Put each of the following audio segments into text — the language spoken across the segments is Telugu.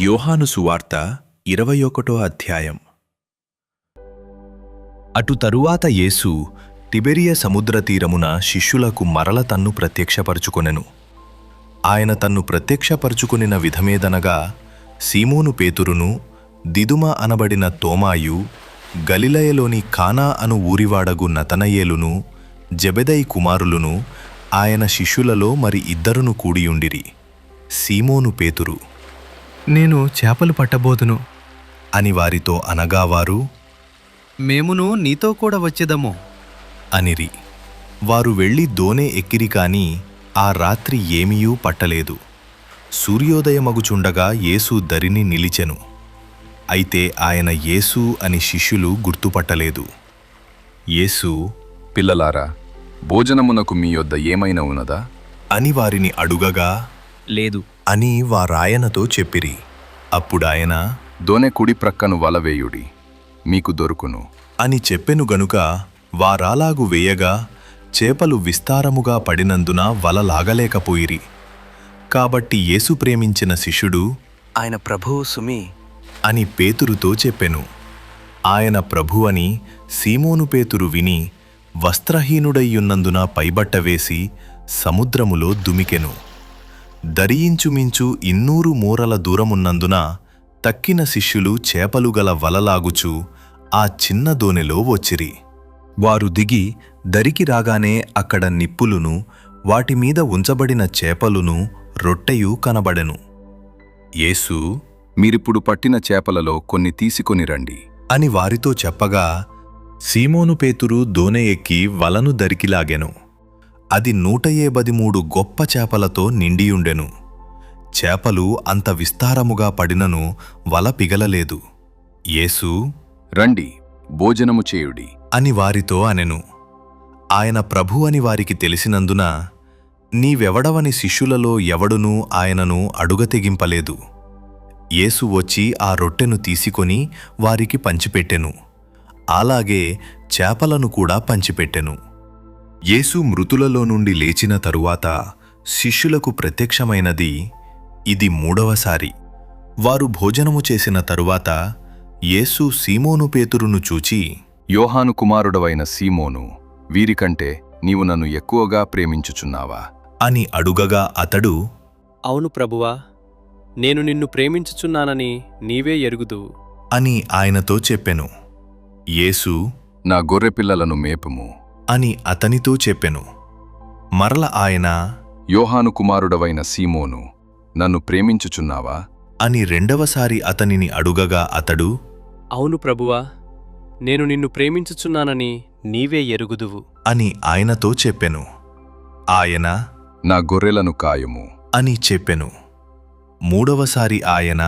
యోహాను సువార్త 21 అధ్యాయం. అటు తరువాత యేసు తిబెరియ సముద్ర తీరమున శిష్యులకు మరల తన్ను ప్రత్యక్షపరుచుకొనెను. ఆయన తన్ను ప్రత్యక్షపరుచుకొనిన విధమేదనగా, సీమోను పేతురును, దిదుమ అనబడిన తోమాయు, గలిలయలోని కానా అను ఊరివాడగు నతనయేలును, జెబెదయి కుమారులును ఆయన శిష్యులలో మరి ఇద్దరును కూడియుండిరి. సీమోను పేతురు, నేను చేపలు పట్టబోదును అని వారితో అనగా, వారు, మేమును నీతో కూడా వచ్చేదము అనిరి. వారు వెళ్ళి దోణె ఎక్కిరి కాని ఆ రాత్రి ఏమీయూ పట్టలేదు. సూర్యోదయమగుచుండగా యేసు దరిని నిలిచెను. అయితే ఆయన యేసు అని శిష్యులు గుర్తుపట్టలేదు. యేసు, పిల్లలారా, భోజనమునకు మీ యొద్ద ఏమైనా ఉన్నదా అని వారిని అడుగగా, లేదు అని వారాయనతో చెప్పిరి. అప్పుడాయన, దోనె కుడి ప్రక్కను వలవేయుడి, మీకు దొరుకును అని చెప్పెను గనుక వారాలాగు వేయగా చేపలు విస్తారముగా పడినందున వల లాగలేకపోయిరి. కాబట్టి యేసు ప్రేమించిన శిష్యుడు, ఆయన ప్రభువు సుమి అని పేతురుతో చెప్పెను. ఆయన ప్రభు అని సీమోను పేతురు విని వస్త్రహీనుడయ్యున్నందున పైబట్ట వేసి సముద్రములో దుమికెను. దరియించుమించు 200 మూరల దూరమున్నందున తక్కిన శిష్యులు చేపలు గల వలలాగుచు ఆ చిన్న దోణిలో వచ్చిరి. వారు దిగి దరికి రాగానే అక్కడ నిప్పులును, వాటిమీద ఉంచబడిన చేపలును, రొట్టెయు కనబడెను. యేసు, మీరిప్పుడు పట్టిన చేపలలో కొన్ని తీసుకొని రండి అని వారితో చెప్పగా, సీమోను పేతురు దోణె ఎక్కి వలను దరికిలాగెను. అది 183 గొప్ప చేపలతో నిండియుండెను. చేపలు అంత విస్తారముగా పడినను వల పిగలలేదు. యేసు, రండి, భోజనము చేయుడి అని వారితో అనెను. ఆయన ప్రభు అని వారికి తెలిసినందున నీవెవడవని శిష్యులలో ఎవడునూ ఆయనను అడుగతెగింపలేదు. యేసు వచ్చి ఆ రొట్టెను తీసుకొని వారికి పంచిపెట్టెను. అలాగే చేపలను కూడా పంచిపెట్టెను. యేసు మృతులలో నుండి లేచిన తరువాత శిష్యులకు ప్రత్యక్షమైనది ఇది 3వసారి. వారు భోజనము చేసిన తరువాత యేసు సీమోను పేతురును చూచి, యోహాను కుమారుడవైన సీమోను, వీరికంటే నీవు నన్ను ఎక్కువగా ప్రేమించుచున్నావా అని అడుగగా అతడు, అవును ప్రభువా, నేను నిన్ను ప్రేమించుచున్నానని నీవే ఎరుగుదువు అని ఆయనతో చెప్పెను. యేసు, నా గొర్రెపిల్లలను మేపుము అని అతనితో చెప్పెను. మరల ఆయన, యోహాను కుమారుడవైన సీమోను, నన్ను ప్రేమించుచున్నావా అని 2వసారి అతనిని అడుగగా అతడు, అవును ప్రభువా, నేను నిన్ను ప్రేమించుచున్నానని నీవే ఎరుగుదువు అని ఆయనతో చెప్పెను. ఆయన, నా గొర్రెలను కాయుము అని చెప్పెను. 3వసారి ఆయన,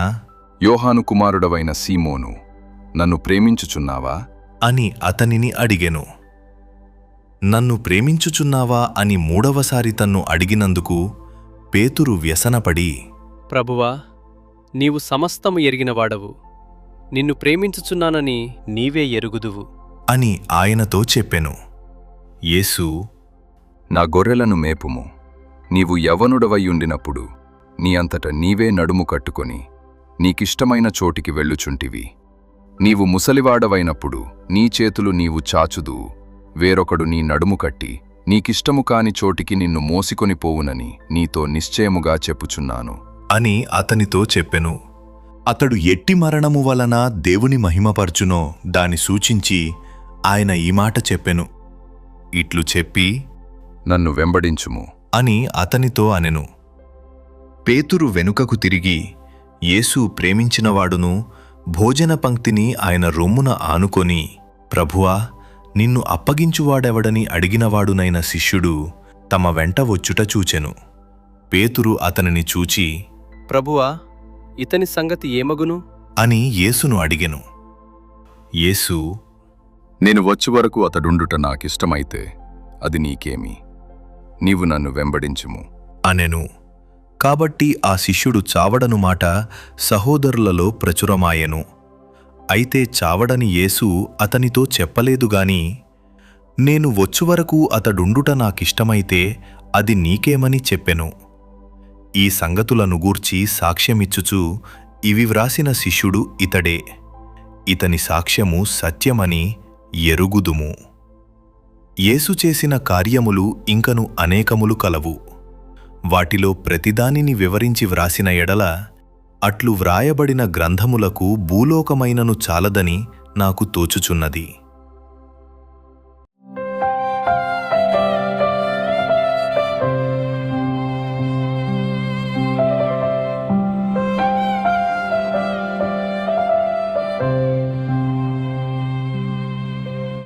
యోహాను కుమారుడవైన సీమోను, నన్ను ప్రేమించుచున్నావా అని అతనిని అడిగెను. నన్ను ప్రేమించుచున్నావా అని 3వసారి తన్ను అడిగినందుకు పేతురు వ్యసనపడి, ప్రభువా, నీవు సమస్తము ఎరిగినవాడవు, నిన్ను ప్రేమించుచున్నానని నీవే ఎరుగుదువు అని ఆయనతో చెప్పెను. యేసు, నా గొర్రెలను మేపుము. నీవు యవ్వనుడవయ్యుండినప్పుడు నీ అంతట నీవే నడుము కట్టుకొని నీకిష్టమైన చోటికి వెళ్ళుచుంటివి. నీవు ముసలివాడవైనప్పుడు నీ చేతులు నీవు చాచుదు, వేరొకడు నీ నడుము కట్టి నీకిష్టము కాని చోటికి నిన్ను మోసికొని పోవునని నీతో నిశ్చయముగా చెప్పుచున్నాను అని అతనితో చెప్పెను. అతడు ఎట్టి మరణము వలన దేవుని మహిమపరచునో దాని సూచించి ఆయన ఈ మాట చెప్పెను. ఇట్లు చెప్పి, నన్ను వెంబడించుము అని అతనితో అనెను. పేతురు వెనుకకు తిరిగి యేసు ప్రేమించినవాడును భోజన పంక్తిని ఆయన రొమ్మున ఆనుకొని, ప్రభువా, నిన్ను అప్పగించువాడెవడని అడిగినవాడునైన శిష్యుడు తమ వెంట వచ్చుట చూచెను. పేతురు అతనిని చూచి, ప్రభువా, ఇతని సంగతి ఏమగును అని యేసును అడిగెను. యేసు, నేను వచ్చి వరకు అతడుండుట నాకిష్టమైతే అది నీకేమి, నీవు నన్ను వెంబడించుము అనెను. కాబట్టి ఆ శిష్యుడు చావడను మాట సహోదరులలో ప్రచురమాయెను. అయితే చావడని యేసు అతనితో చెప్పలేదుగాని, నేను వచ్చువరకు అతడుండుట నాకిష్టమైతే అది నీకేమని చెప్పెను. ఈ సంగతులను గూర్చి సాక్ష్యమిచ్చుచు ఇవి వ్రాసిన శిష్యుడు ఇతడే. ఇతని సాక్ష్యము సత్యమని ఎరుగుదుము. యేసు చేసిన కార్యములు ఇంకను అనేకములు కలవు. వాటిలో ప్రతిదానిని వివరించి వ్రాసిన ఎడల అట్లు వ్రాయబడిన గ్రంథములకు భూలోకమైనను చాలదని నాకు తోచుచున్నది.